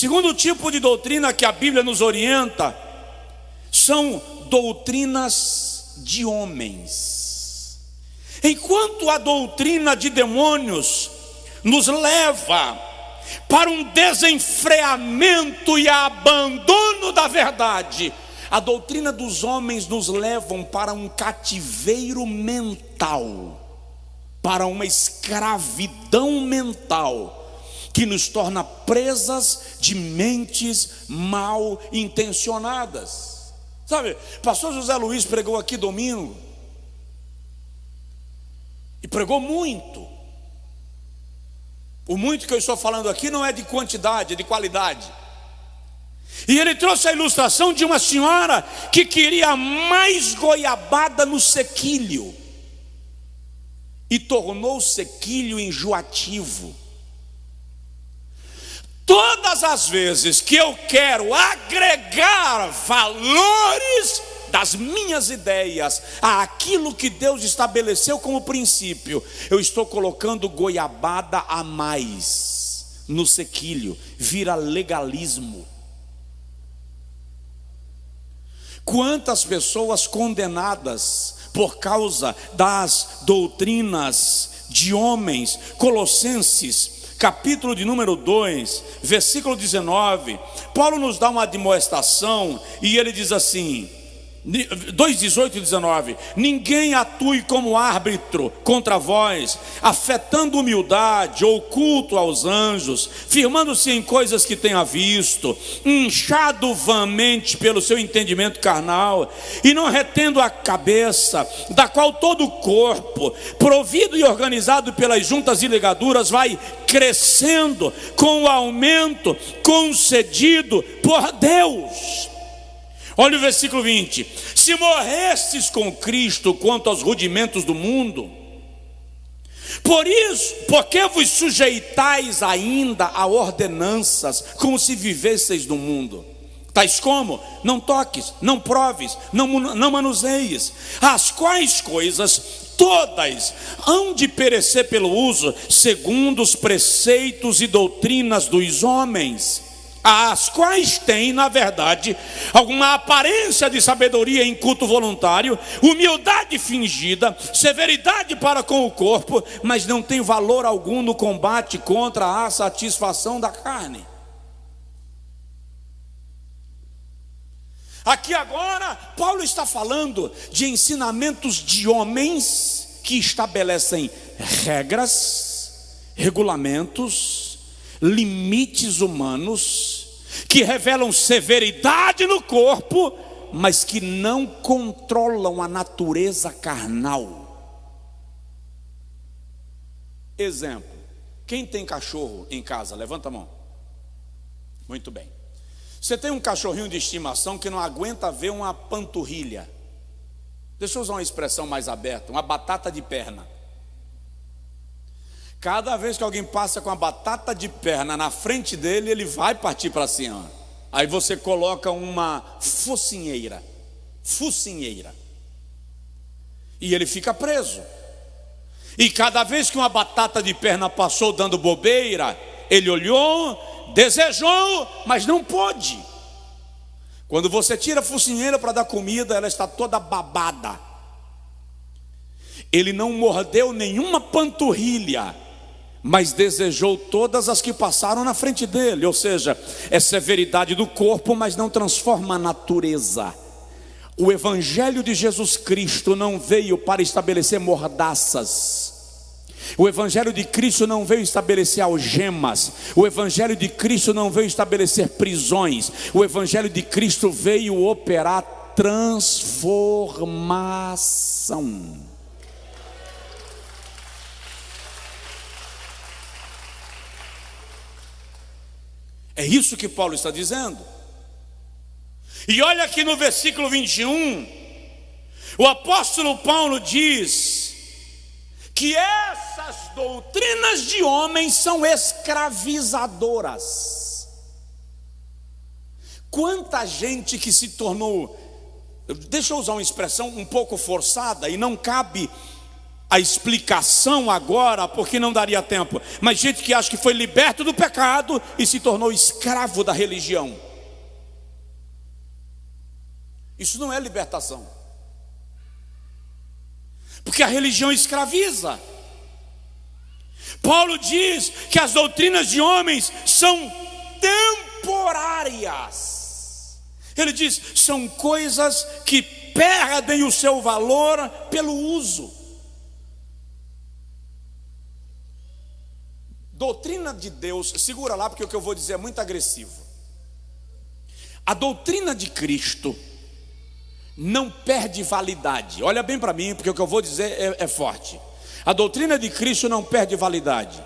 segundo tipo de doutrina que a Bíblia nos orienta são doutrinas de homens. Enquanto a doutrina de demônios nos leva para um desenfreamento e abandono da verdade, a doutrina dos homens nos leva para um cativeiro mental, para uma escravidão mental, que nos torna presas de mentes mal intencionadas. Sabe, pastor José Luiz pregou aqui domingo, e pregou muito. O muito que eu estou falando aqui não é de quantidade, é de qualidade. E ele trouxe a ilustração de uma senhora que queria mais goiabada no sequilho, e tornou o sequilho enjoativo. Todas as vezes que eu quero agregar valores das minhas ideias àquilo que Deus estabeleceu como princípio, eu estou colocando goiabada a mais no sequilho, vira legalismo. Quantas pessoas condenadas por causa das doutrinas de homens. Colossenses capítulo de número 2, versículo 19, Paulo nos dá uma admoestação, e ele diz assim, 2:18 e 19: ninguém atue como árbitro contra vós, afetando humildade ou culto aos anjos, firmando-se em coisas que tenha visto, inchado vãmente pelo seu entendimento carnal, e não retendo a cabeça, da qual todo o corpo, provido e organizado pelas juntas e ligaduras, vai crescendo com o aumento concedido por Deus. Olha o versículo 20: se morrestes com Cristo quanto aos rudimentos do mundo, por isso, porque vos sujeitais ainda a ordenanças, como se vivesseis no mundo, tais como: não toques, não proves, não manuseies, as quais coisas todas hão de perecer pelo uso, segundo os preceitos e doutrinas dos homens, as quais têm, na verdade, alguma aparência de sabedoria em culto voluntário, humildade fingida, severidade para com o corpo, mas não tem valor algum no combate contra a satisfação da carne. Aqui agora, Paulo está falando de ensinamentos de homens que estabelecem regras, regulamentos, limites humanos, que revelam severidade no corpo, mas que não controlam a natureza carnal. Exemplo: quem tem cachorro em casa? Levanta a mão. Muito bem. Você tem um cachorrinho de estimação que não aguenta ver uma panturrilha. Deixa eu usar uma expressão mais aberta, uma batata de perna. Cada vez que alguém passa com a batata de perna na frente dele, ele vai partir para cima. Aí você coloca uma focinheira, e ele fica preso. E cada vez que uma batata de perna passou dando bobeira, ele olhou, desejou, mas não pôde. Quando você tira a focinheira para dar comida, ela está toda babada. Ele não mordeu nenhuma panturrilha, mas desejou todas as que passaram na frente dele. Ou seja, é severidade do corpo, mas não transforma a natureza. O Evangelho de Jesus Cristo não veio para estabelecer mordaças. O Evangelho de Cristo não veio estabelecer algemas. O Evangelho de Cristo não veio estabelecer prisões. O Evangelho de Cristo veio operar transformação. É isso que Paulo está dizendo. E olha aqui no versículo 21, o apóstolo Paulo diz que essas doutrinas de homens são escravizadoras. Quanta gente que se tornou, deixa eu usar uma expressão um pouco forçada, e não cabe a explicação agora, porque não daria tempo, mas gente que acha que foi liberto do pecado e se tornou escravo da religião. Isso não é libertação, porque a religião escraviza. Paulo diz que as doutrinas de homens são temporárias. Ele diz, são coisas que perdem o seu valor pelo uso. Doutrina de Deus, segura lá porque o que eu vou dizer é muito agressivo. A doutrina de Cristo não perde validade. Olha bem para mim, porque o que eu vou dizer é forte. A doutrina de Cristo não perde validade.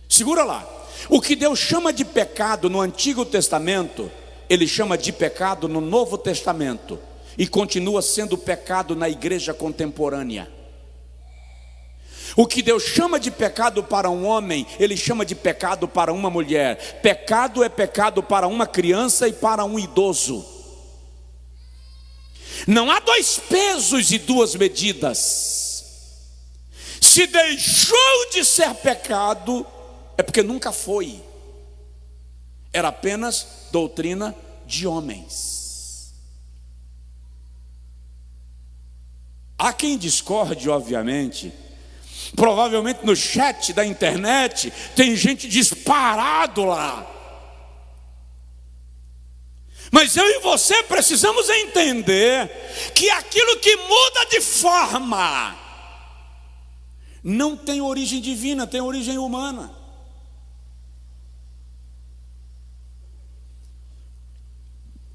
Segura lá. O que Deus chama de pecado no Antigo Testamento, Ele chama de pecado no Novo Testamento, e continua sendo pecado na igreja contemporânea. O que Deus chama de pecado para um homem, Ele chama de pecado para uma mulher. Pecado é pecado para uma criança e para um idoso. Não há dois pesos e duas medidas. Se deixou de ser pecado, é porque nunca foi. Era apenas doutrina de homens. Há quem discorde, obviamente. Provavelmente no chat da internet tem gente disparado lá. Mas eu e você precisamos entender que aquilo que muda de forma não tem origem divina, tem origem humana.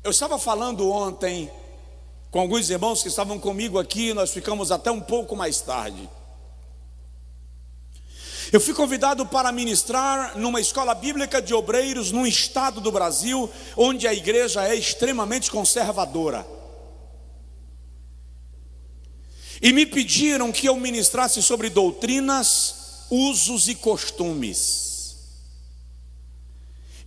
Eu estava falando ontem com alguns irmãos que estavam comigo aqui, nós ficamos até um pouco mais tarde. Eu fui convidado para ministrar numa escola bíblica de obreiros num estado do Brasil onde a igreja é extremamente conservadora. E me pediram que eu ministrasse sobre doutrinas, usos e costumes.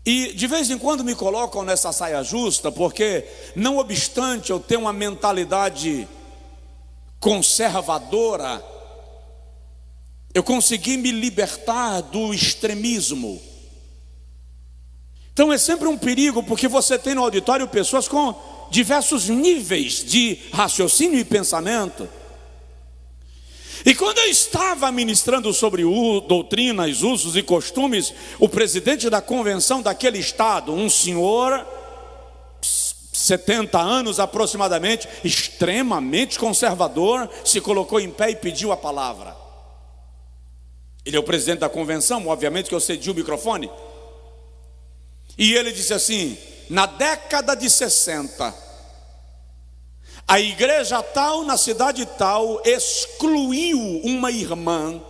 E de vez em quando me colocam nessa saia justa, porque não obstante eu ter uma mentalidade conservadora, eu consegui me libertar do extremismo. Então é sempre um perigo, porque você tem no auditório pessoas com diversos níveis de raciocínio e pensamento. E quando eu estava ministrando sobre doutrinas, usos e costumes, o presidente da convenção daquele estado, um senhor, 70 anos aproximadamente, extremamente conservador, se colocou em pé e pediu a palavra. Ele é o presidente da convenção, obviamente que eu cedi o microfone. E ele disse assim: na década de 60, a igreja tal, na cidade tal, excluiu uma irmã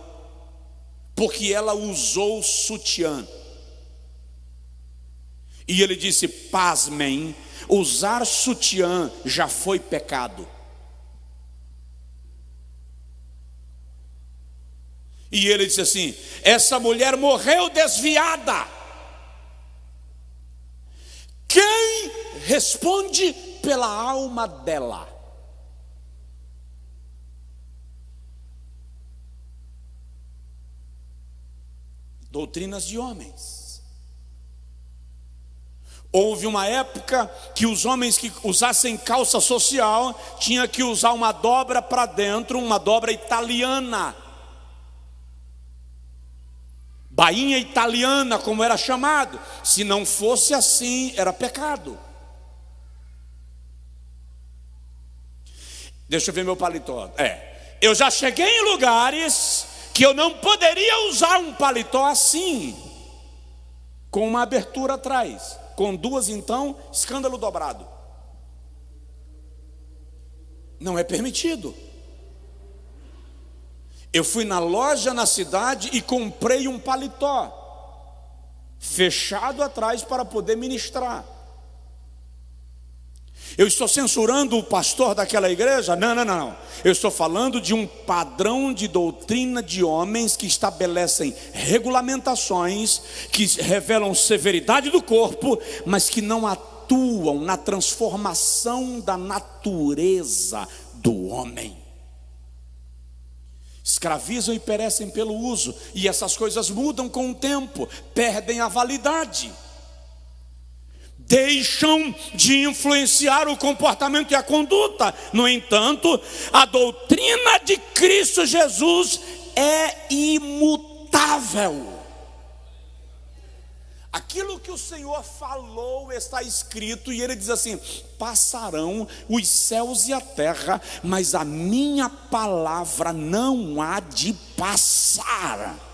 porque ela usou sutiã. E ele disse: pasmem, usar sutiã já foi pecado. E ele disse assim: essa mulher morreu desviada. Quem responde pela alma dela? Doutrinas de homens. Houve uma época que os homens que usassem calça social tinham que usar uma dobra para dentro, uma dobra italiana, bainha italiana, como era chamado. Se não fosse assim, era pecado. Deixa eu ver meu paletó. Eu já cheguei em lugares que eu não poderia usar um paletó assim, com uma abertura atrás, com duas, então, escândalo dobrado. Não é permitido. Eu fui na loja na cidade e comprei um paletó fechado atrás para poder ministrar. Eu estou censurando o pastor daquela igreja? Não. Eu estou falando de um padrão de doutrina de homens que estabelecem regulamentações, que revelam severidade do corpo, mas que não atuam na transformação da natureza do homem. escravizam e perecem pelo uso, e essas coisas mudam com o tempo, perdem a validade, deixam de influenciar o comportamento e a conduta. No entanto, a doutrina de Cristo Jesus é imutável. Aquilo que o Senhor falou está escrito, e Ele diz assim: passarão os céus e a terra, mas a minha palavra não há de passar.